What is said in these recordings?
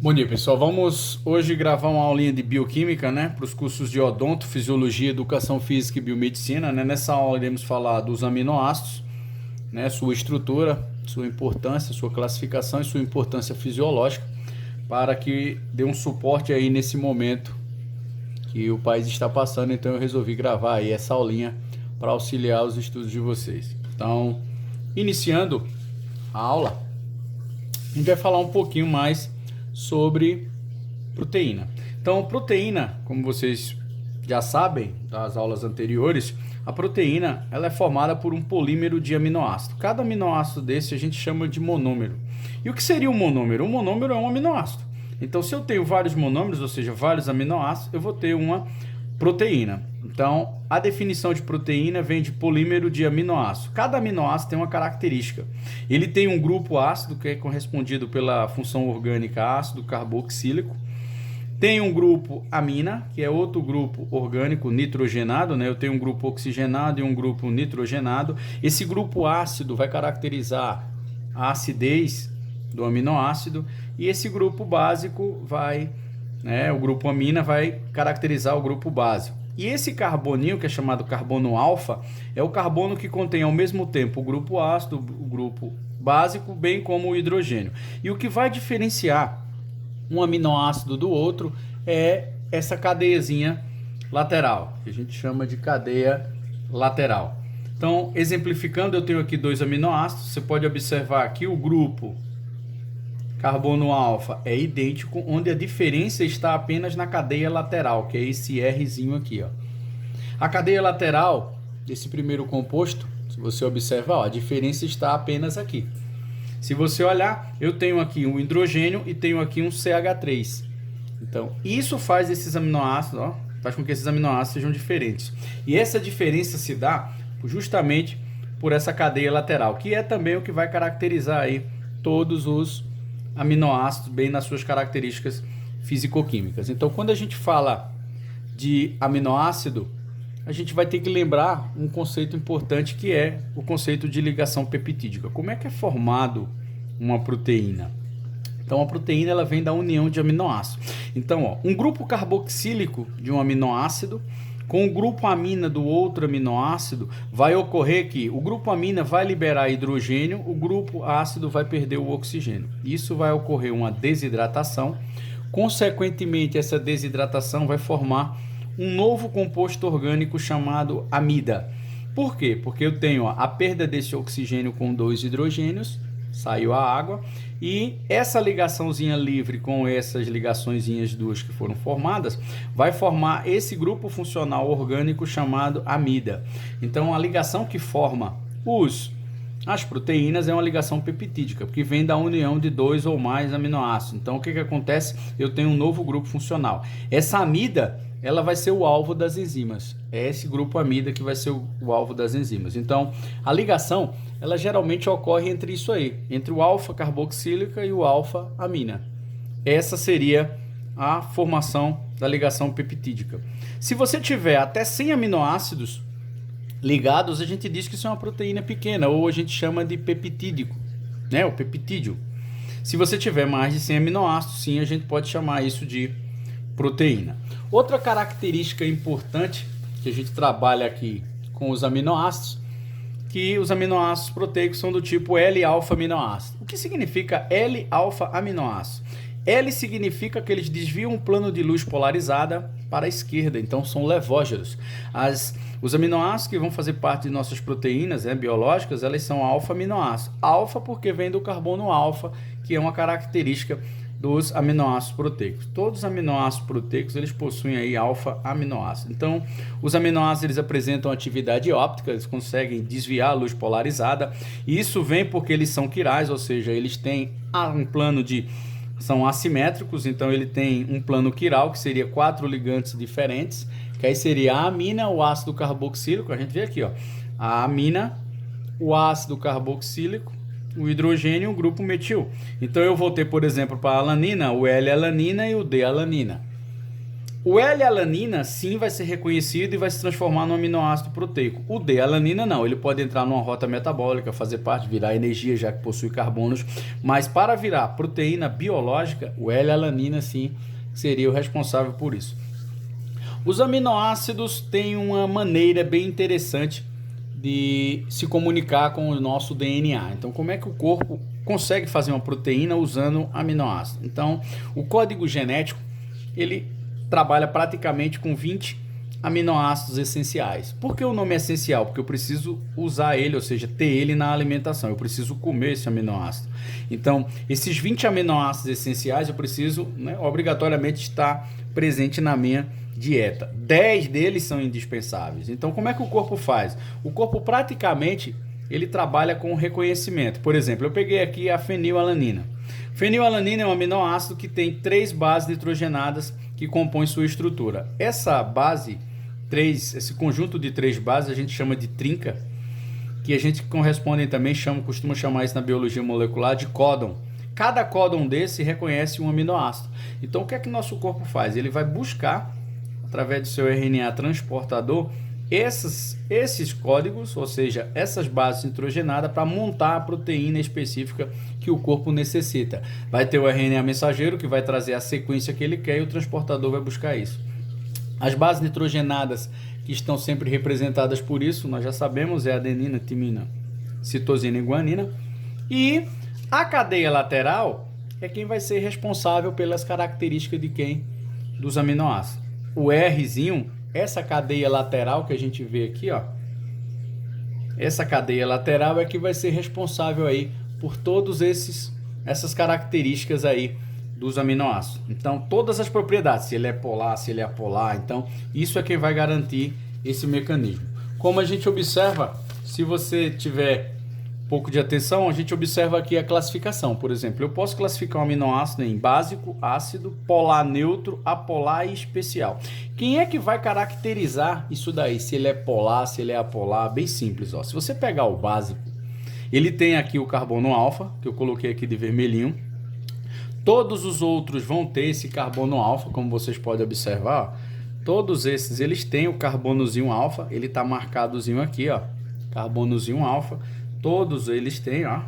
Bom dia, pessoal. Vamos hoje gravar uma aulinha de bioquímica, né, para os cursos de odonto, fisiologia, educação física e biomedicina, né? Nessa aula iremos falar dos aminoácidos, né, sua estrutura, sua importância, sua classificação e sua importância fisiológica, para que dê um suporte aí nesse momento que o país está passando. Então eu resolvi gravar aí essa aulinha para auxiliar os estudos de vocês. Então, iniciando a aula, a gente vai falar um pouquinho mais sobre proteína. Então, proteína, como vocês já sabem das aulas anteriores, a proteína ela é formada por um polímero de aminoácido. Cada aminoácido desse a gente chama de monômero. E o que seria um monômero? Um monômero é um aminoácido. Então, se eu tenho vários monômeros, ou seja, vários aminoácidos, eu vou ter uma proteína. Então, a definição de proteína vem de polímero de aminoácido. Cada aminoácido tem uma característica. Ele tem um grupo ácido, que é correspondido pela função orgânica ácido carboxílico. Tem um grupo amina, que é outro grupo orgânico nitrogenado, né? Eu tenho um grupo oxigenado e um grupo nitrogenado. Esse grupo ácido vai caracterizar a acidez do aminoácido, e esse grupo básico vai, né, o grupo amina vai caracterizar o grupo básico. E esse carboninho, que é chamado carbono alfa, é o carbono que contém ao mesmo tempo o grupo ácido, o grupo básico, bem como o hidrogênio. E o que vai diferenciar um aminoácido do outro é essa cadeiazinha lateral, que a gente chama de cadeia lateral. Então, exemplificando, eu tenho aqui dois aminoácidos. Você pode observar aqui o grupo carbono alfa é idêntico, onde a diferença está apenas na cadeia lateral, que é esse Rzinho aqui, ó. A cadeia lateral desse primeiro composto, se você observar, ó, a diferença está apenas aqui. Se você olhar, eu tenho aqui um hidrogênio e tenho aqui um CH3. Então, isso faz esses aminoácidos, ó, faz com que esses aminoácidos sejam diferentes. E essa diferença se dá justamente por essa cadeia lateral, que é também o que vai caracterizar aí todos os aminoácidos, bem nas suas características fisicoquímicas. Então, quando a gente fala de aminoácido, a gente vai ter que lembrar um conceito importante, que é o conceito de ligação peptídica. Como é que é formado uma proteína? Então, a proteína ela vem da união de aminoácidos. Então, ó, um grupo carboxílico de um aminoácido com o grupo amina do outro aminoácido, vai ocorrer que o grupo amina vai liberar hidrogênio, o grupo ácido vai perder o oxigênio. Isso vai ocorrer uma desidratação. Consequentemente, essa desidratação vai formar um novo composto orgânico chamado amida. Por quê? Porque eu tenho a perda desse oxigênio com dois hidrogênios, saiu a água, e essa ligaçãozinha livre com essas ligaçõezinhas duas que foram formadas, vai formar esse grupo funcional orgânico chamado amida. Então, a ligação que forma as proteínas é uma ligação peptídica, porque vem da união de dois ou mais aminoácidos. Então, o que acontece? Eu tenho um novo grupo funcional. Essa amida, ela vai ser o alvo das enzimas. É esse grupo amida que vai ser o alvo das enzimas. Então, a ligação, ela geralmente ocorre entre isso aí, entre o alfa-carboxílica e o alfa-amina. Essa seria a formação da ligação peptídica. Se você tiver até 100 aminoácidos ligados, a gente diz que isso é uma proteína pequena, ou a gente chama de peptídico, né? O peptídeo. Se você tiver mais de 100 aminoácidos, sim, a gente pode chamar isso de proteína. Outra característica importante que a gente trabalha aqui com os aminoácidos, que os aminoácidos proteicos são do tipo L-alfa-aminoácido. O que significa L-alfa-aminoácido? L significa que eles desviam um plano de luz polarizada para a esquerda, então são levógeros. Os aminoácidos que vão fazer parte de nossas proteínas, né, biológicas, elas são alfa-aminoácidos. Alfa porque vem do carbono alfa, que é uma característica dos aminoácidos proteicos. Todos os aminoácidos proteicos, eles possuem aí alfa-aminoácido. Então, os aminoácidos, eles apresentam atividade óptica, eles conseguem desviar a luz polarizada, e isso vem porque eles são quirais, ou seja, eles têm um plano de... são assimétricos, então ele tem um plano quiral, que seria 4 ligantes diferentes, que aí seria a amina, o ácido carboxílico, a gente vê aqui, ó, a amina, o ácido carboxílico, o hidrogênio e o grupo metil. Então eu vou ter, por exemplo, para a alanina, o L-alanina e o D-alanina. O L-alanina sim vai ser reconhecido e vai se transformar no aminoácido proteico. O D-alanina não, ele pode entrar numa rota metabólica, fazer parte, virar energia, já que possui carbonos, mas para virar proteína biológica, o L-alanina sim seria o responsável por isso. Os aminoácidos têm uma maneira bem interessante de se comunicar com o nosso DNA. Então, como é que o corpo consegue fazer uma proteína usando aminoácido? Então, o código genético, ele trabalha praticamente com 20 aminoácidos essenciais. Por que o nome é essencial? Porque eu preciso usar ele, ou seja, ter ele na alimentação. Eu preciso comer esse aminoácido. Então, esses 20 aminoácidos essenciais eu preciso, né, obrigatoriamente estar presente na minha dieta. 10 deles são indispensáveis. Então, como é que o corpo faz? O corpo praticamente ele trabalha com reconhecimento. Por exemplo, eu peguei aqui a fenilalanina. Fenilalanina é um aminoácido que tem 3 bases nitrogenadas que compõem sua estrutura. Essa base, esse conjunto de 3 bases a gente chama de trinca, que a gente corresponde também costuma chamar isso na biologia molecular de códon. Cada códon desse reconhece um aminoácido. Então, o que é que nosso corpo faz? Ele vai buscar, através do seu RNA transportador, esses códigos, ou seja, essas bases nitrogenadas para montar a proteína específica que o corpo necessita. Vai ter o RNA mensageiro que vai trazer a sequência que ele quer e o transportador vai buscar isso. As bases nitrogenadas que estão sempre representadas por isso, nós já sabemos, é adenina, timina, citosina e guanina. E a cadeia lateral é quem vai ser responsável pelas características de quem? Dos aminoácidos. O Rzinho, essa cadeia lateral que a gente vê aqui, ó, essa cadeia lateral é que vai ser responsável aí por todos essas características aí dos aminoácidos. Então, todas as propriedades, se ele é polar, se ele é apolar, então isso é quem vai garantir esse mecanismo. Como a gente observa, se você tiver um pouco de atenção, a gente observa aqui a classificação. Por exemplo, eu posso classificar um aminoácido em básico, ácido, polar, neutro, apolar e especial. Quem é que vai caracterizar isso daí? Se ele é polar, se ele é apolar? Bem simples, ó. Se você pegar o básico, ele tem aqui o carbono alfa, que eu coloquei aqui de vermelhinho. Todos os outros vão ter esse carbono alfa, como vocês podem observar. Ó. Todos esses, eles têm o carbonozinho alfa, ele está marcadozinho aqui, ó. Carbonozinho alfa. Todos eles têm, ó,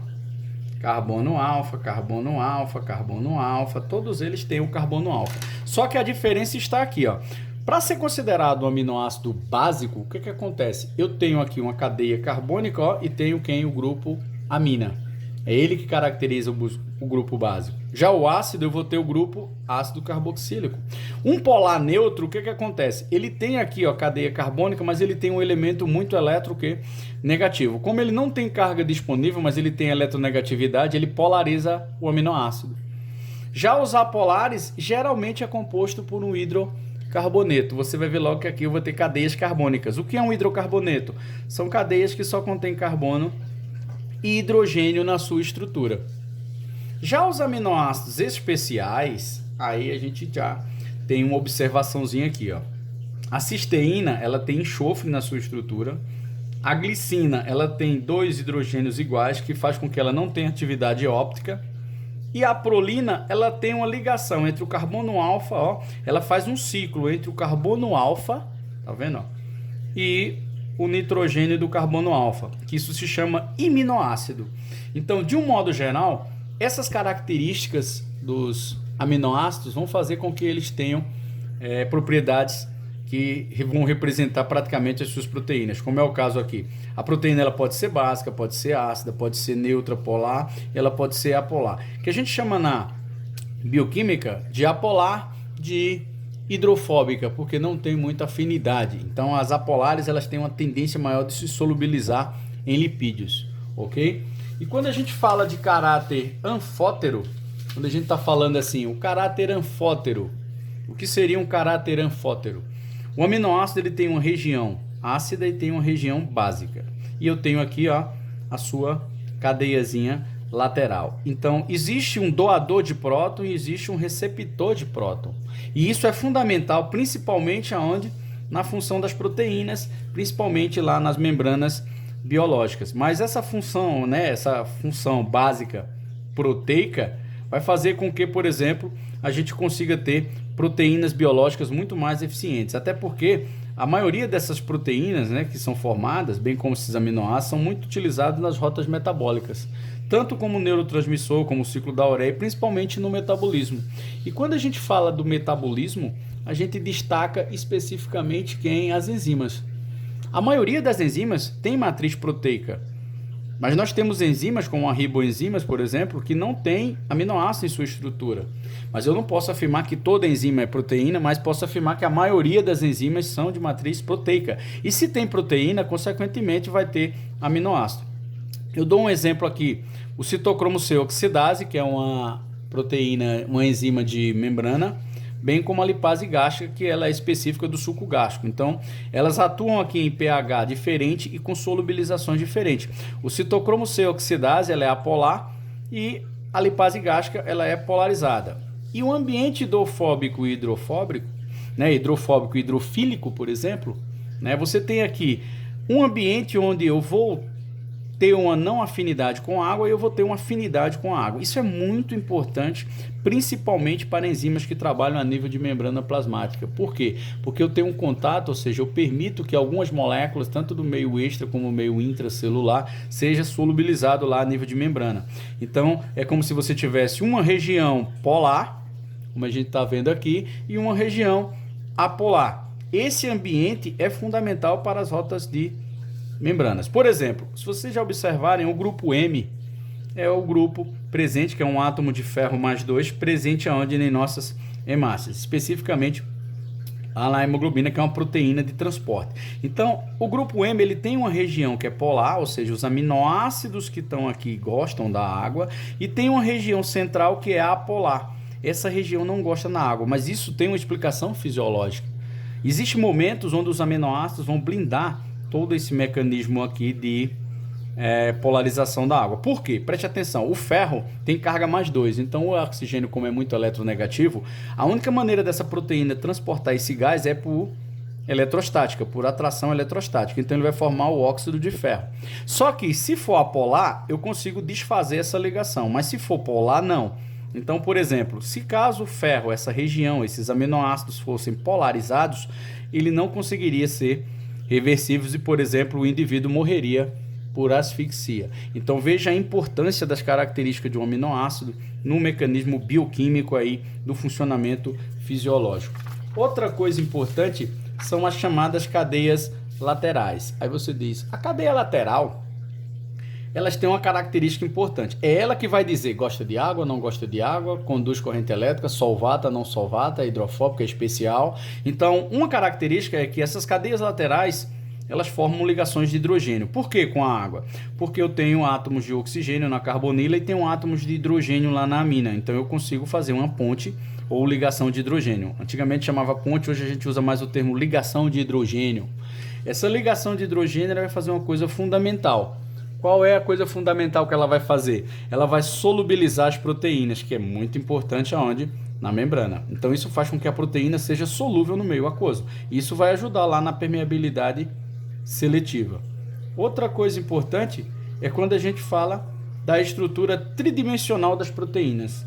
carbono alfa, carbono alfa, carbono alfa, todos eles têm o carbono alfa. Só que a diferença está aqui, ó. Para ser considerado um aminoácido básico, o que que acontece? Eu tenho aqui uma cadeia carbônica, ó, e tenho quem? O grupo amina. É ele que caracteriza o grupo básico. Já o ácido, eu vou ter o grupo ácido carboxílico. Um polar neutro, o que que acontece? Ele tem aqui, ó, cadeia carbônica, mas ele tem um elemento muito negativo. Como ele não tem carga disponível, mas ele tem eletronegatividade, ele polariza o aminoácido. Já os apolares, geralmente é composto por um hidrocarboneto. Você vai ver logo que aqui eu vou ter cadeias carbônicas. O que é um hidrocarboneto? São cadeias que só contêm carbono e hidrogênio na sua estrutura. Já os aminoácidos especiais, aí a gente já tem uma observaçãozinha aqui, ó. A cisteína, ela tem enxofre na sua estrutura. A glicina, ela tem 2 hidrogênios iguais, que faz com que ela não tenha atividade óptica. E a prolina, ela tem uma ligação entre o carbono alfa, ó, ela faz um ciclo entre o carbono alfa, tá vendo, ó, e o nitrogênio do carbono alfa, que isso se chama iminoácido. Então, de um modo geral, essas características dos aminoácidos vão fazer com que eles tenham propriedades que vão representar praticamente as suas proteínas, como é o caso aqui. A proteína ela pode ser básica, pode ser ácida, pode ser neutra, polar, ela pode ser apolar, que a gente chama na bioquímica de apolar, de hidrofóbica, porque não tem muita afinidade. Então as apolares elas têm uma tendência maior de se solubilizar em lipídios, ok? E quando a gente fala de caráter anfótero, quando a gente está falando assim, o caráter anfótero, o que seria um caráter anfótero? O aminoácido ele tem uma região ácida e tem uma região básica. E eu tenho aqui, ó, a sua cadeiazinha lateral. Então, existe um doador de próton e existe um receptor de próton. E isso é fundamental, principalmente aonde? Na função das proteínas, principalmente lá nas membranas biológicas. Mas essa função, né, essa função básica proteica vai fazer com que, por exemplo, a gente consiga ter proteínas biológicas muito mais eficientes. Até porque a maioria dessas proteínas, né, que são formadas, bem como esses aminoácidos, são muito utilizados nas rotas metabólicas, tanto como neurotransmissor, como o ciclo da ureia, principalmente no metabolismo. E quando a gente fala do metabolismo, a gente destaca especificamente quem? As enzimas. A maioria das enzimas tem matriz proteica, mas nós temos enzimas como a riboenzimas, por exemplo, que não tem aminoácido em sua estrutura. Mas eu não posso afirmar que toda enzima é proteína, mas posso afirmar que a maioria das enzimas são de matriz proteica. E se tem proteína, consequentemente vai ter aminoácido. Eu dou um exemplo aqui, o citocromo C oxidase, que é uma proteína, uma enzima de membrana, bem como a lipase gástrica, que ela é específica do suco gástrico. Então, elas atuam aqui em pH diferente e com solubilizações diferentes. O citocromo C oxidase, ela é apolar, e a lipase gástrica, ela é polarizada. E o ambiente hidrofóbico e hidrofóbico, né, hidrofóbico e hidrofílico, por exemplo, né, você tem aqui um ambiente onde eu vou ter uma não afinidade com a água e eu vou ter uma afinidade com a água. Isso é muito importante, principalmente para enzimas que trabalham a nível de membrana plasmática. Por quê? Porque eu tenho um contato, ou seja, eu permito que algumas moléculas, tanto do meio extra como do meio intracelular, seja solubilizado lá a nível de membrana. Então, é como se você tivesse uma região polar, como a gente está vendo aqui, e uma região apolar. Esse ambiente é fundamental para as rotas de membranas. Por exemplo, se vocês já observarem, o grupo M é o grupo presente, que é um átomo de ferro mais 2, presente aonde em nossas hemácias, especificamente a hemoglobina, que é uma proteína de transporte. Então, o grupo M ele tem uma região que é polar, ou seja, os aminoácidos que estão aqui gostam da água, e tem uma região central que é apolar. Essa região não gosta da água, mas isso tem uma explicação fisiológica. Existem momentos onde os aminoácidos vão blindar todo esse mecanismo aqui de polarização da água. Por quê? Preste atenção, o ferro tem carga mais 2, então o oxigênio, como é muito eletronegativo, a única maneira dessa proteína transportar esse gás é por eletrostática, por atração eletrostática, então ele vai formar o óxido de ferro. Só que se for apolar, eu consigo desfazer essa ligação, mas se for polar, não. Então, por exemplo, se caso o ferro, essa região, esses aminoácidos fossem polarizados, ele não conseguiria ser reversíveis e, por exemplo, o indivíduo morreria por asfixia. Então veja a importância das características de um aminoácido no mecanismo bioquímico aí do funcionamento fisiológico. Outra coisa importante são as chamadas cadeias laterais. Aí você diz, a cadeia lateral, elas têm uma característica importante. É ela que vai dizer gosta de água, não gosta de água, conduz corrente elétrica, solvata, não solvata, hidrofóbica, especial. Então, uma característica é que essas cadeias laterais, elas formam ligações de hidrogênio. Por que com a água? Porque eu tenho átomos de oxigênio na carbonila e tenho átomos de hidrogênio lá na amina. Então, eu consigo fazer uma ponte ou ligação de hidrogênio. Antigamente chamava ponte, hoje a gente usa mais o termo ligação de hidrogênio. Essa ligação de hidrogênio ela vai fazer uma coisa fundamental. Qual é a coisa fundamental que ela vai fazer? Ela vai solubilizar as proteínas, que é muito importante aonde? Na membrana. Então isso faz com que a proteína seja solúvel no meio aquoso. Isso vai ajudar lá na permeabilidade seletiva. Outra coisa importante é quando a gente fala da estrutura tridimensional das proteínas.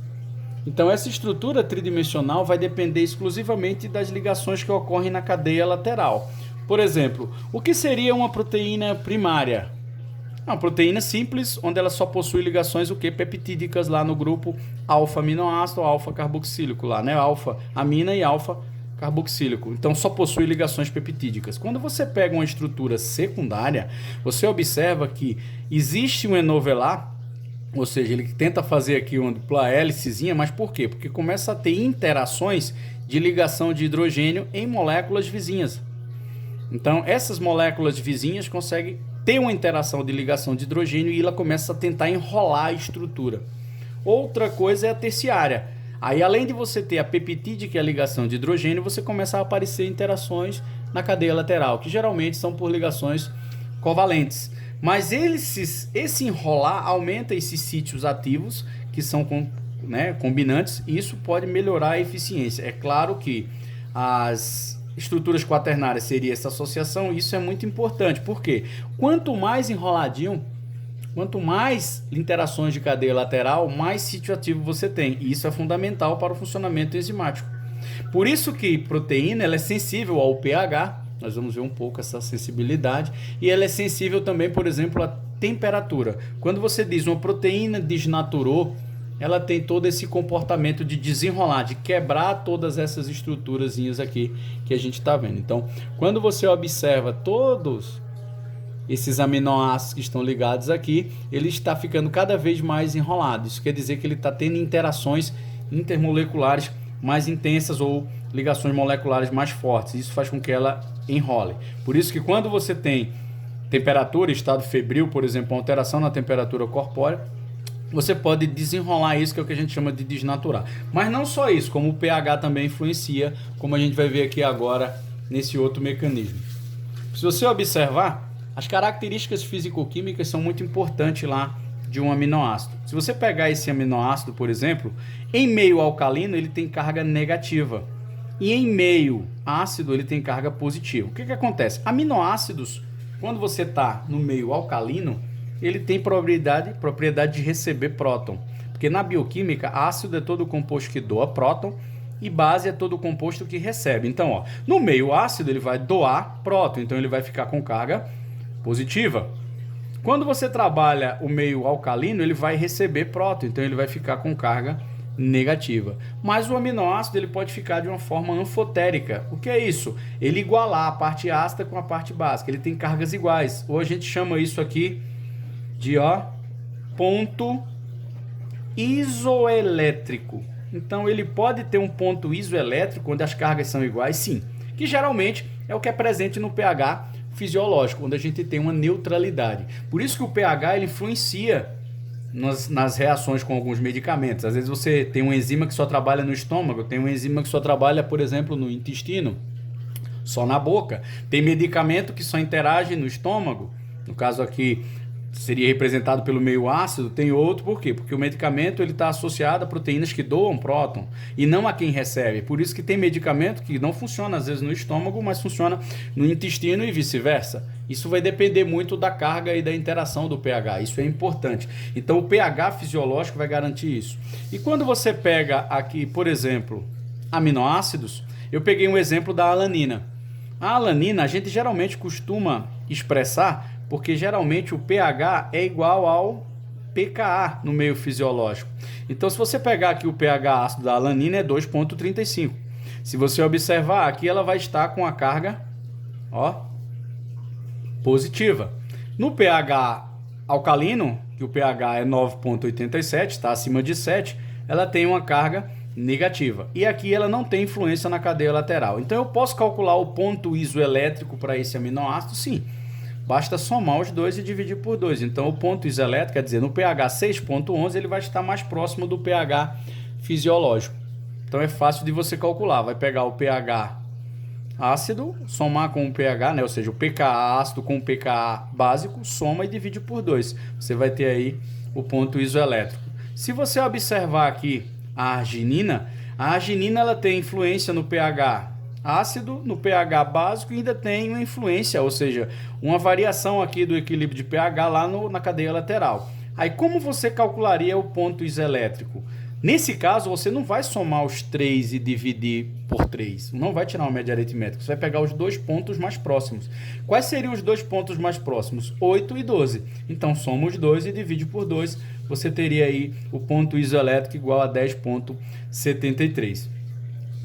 Então essa estrutura tridimensional vai depender exclusivamente das ligações que ocorrem na cadeia lateral. Por exemplo, o que seria uma proteína primária? Uma proteína simples, onde ela só possui ligações peptídicas lá no grupo alfa-aminoácido, alfa-carboxílico lá, né? Alfa-amina e alfa-carboxílico. Então só possui ligações peptídicas. Quando você pega uma estrutura secundária, você observa que existe um enovelar, ou seja, ele tenta fazer aqui uma dupla hélicezinha, mas por quê? Porque começa a ter interações de ligação de hidrogênio em moléculas vizinhas. Então essas moléculas vizinhas conseguem ter uma interação de ligação de hidrogênio e ela começa a tentar enrolar a estrutura. Outra coisa é a terciária. Aí, além de você ter a peptídea, que é a ligação de hidrogênio, você começa a aparecer interações na cadeia lateral, que geralmente são por ligações covalentes. Mas esse enrolar aumenta esses sítios ativos, que são combinantes, e isso pode melhorar a eficiência. É claro que as estruturas quaternárias seria essa associação, isso é muito importante, porque quanto mais enroladinho, Quanto mais interações de cadeia lateral, mais sítio ativo você tem. E isso é fundamental para o funcionamento enzimático. Por isso que proteína ela é sensível ao pH, nós vamos ver um pouco essa sensibilidade, e ela é sensível também, por exemplo, à temperatura. Quando você diz uma proteína desnaturou, ela tem todo esse comportamento de desenrolar, de quebrar todas essas estruturazinhas aqui que a gente está vendo. Então, quando você observa todos esses aminoácidos que estão ligados aqui, ele está ficando cada vez mais enrolado. Isso quer dizer que ele está tendo interações intermoleculares mais intensas ou ligações moleculares mais fortes. Isso faz com que ela enrole. Por isso que quando você tem temperatura, estado febril, por exemplo, alteração na temperatura corpórea, você pode desenrolar isso, que é o que a gente chama de desnaturar. Mas não só isso, como o pH também influencia, como a gente vai ver aqui agora nesse outro mecanismo. Se você observar, as características físico-químicas são muito importantes lá de um aminoácido. Se você pegar esse aminoácido, por exemplo, em meio alcalino ele tem carga negativa e em meio ácido ele tem carga positiva. O que acontece? Aminoácidos, quando você está no meio alcalino, ele tem propriedade de receber próton, porque na bioquímica ácido é todo composto que doa próton e base é todo composto que recebe. Então, ó, no meio ácido ele vai doar próton, então ele vai ficar com carga positiva. Quando você trabalha o meio alcalino, ele vai receber próton, então ele vai ficar com carga negativa. Mas o aminoácido ele pode ficar de uma forma anfotérica. O que é isso? Ele igualar a parte ácida com a parte básica. Ele tem cargas iguais. Ou a gente chama isso aqui de ponto isoelétrico. Então ele pode ter um ponto isoelétrico onde as cargas são iguais, sim. Que geralmente é o que é presente no pH fisiológico, onde a gente tem uma neutralidade. Por isso que o pH ele influencia nas reações com alguns medicamentos. Às vezes você tem uma enzima que só trabalha no estômago, tem uma enzima que só trabalha, por exemplo, no intestino, só na boca. Tem medicamento que só interage no estômago, no caso aqui seria representado pelo meio ácido, tem outro, por quê? Porque o medicamento ele está associado a proteínas que doam próton e não a quem recebe. Por isso que tem medicamento que não funciona às vezes no estômago, mas funciona no intestino e vice-versa. Isso vai depender muito da carga e da interação do pH, isso é importante. Então o pH fisiológico vai garantir isso. E quando você pega aqui, por exemplo, aminoácidos, eu peguei um exemplo da alanina. A alanina a gente geralmente costuma expressar porque geralmente o pH é igual ao pKa no meio fisiológico. Então, se você pegar aqui o pH ácido da alanina é 2,35. Se você observar aqui, ela vai estar com a carga positiva. No pH alcalino, que o pH é 9,87, está acima de 7, ela tem uma carga negativa. E aqui ela não tem influência na cadeia lateral. Então, eu posso calcular o ponto isoelétrico para esse aminoácido? Sim. Basta somar os dois e dividir por 2. Então, o ponto isoelétrico, quer dizer, no pH 6,11, ele vai estar mais próximo do pH fisiológico. Então, é fácil de você calcular. Vai pegar o pH ácido, somar com o pH, né? Ou seja, o pKa ácido com o pKa básico, soma e divide por 2. Você vai ter aí o ponto isoelétrico. Se você observar aqui a arginina ela tem influência no pH ácido, no pH básico e ainda tem uma influência, ou seja, uma variação aqui do equilíbrio de pH lá na cadeia lateral. Aí como você calcularia o ponto isoelétrico? Nesse caso, você não vai somar os 3 e dividir por 3. Não vai tirar uma média aritmética. Você vai pegar os dois pontos mais próximos. Quais seriam os dois pontos mais próximos? 8 e 12. Então, soma os 2 e divide por 2. Você teria aí o ponto isoelétrico igual a 10,73.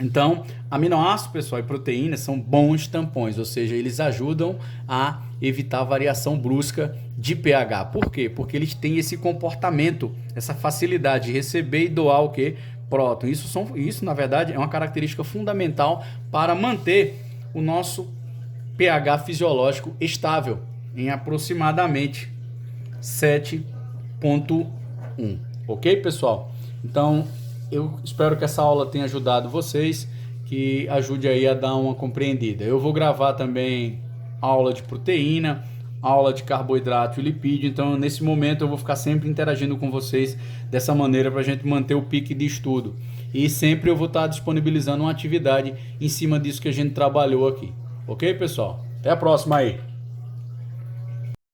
Então, aminoácidos, pessoal, e proteínas são bons tampões, ou seja, eles ajudam a evitar a variação brusca de pH. Por quê? Porque eles têm esse comportamento, essa facilidade de receber e doar o quê? Próton. Isso, na verdade, é uma característica fundamental para manter o nosso pH fisiológico estável em aproximadamente 7,1. Ok, pessoal? Então, eu espero que essa aula tenha ajudado vocês, que ajude aí a dar uma compreendida. Eu vou gravar também aula de proteína, aula de carboidrato e lipídio, então nesse momento eu vou ficar sempre interagindo com vocês dessa maneira para a gente manter o pique de estudo. E sempre eu vou estar disponibilizando uma atividade em cima disso que a gente trabalhou aqui. Ok, pessoal? Até a próxima aí!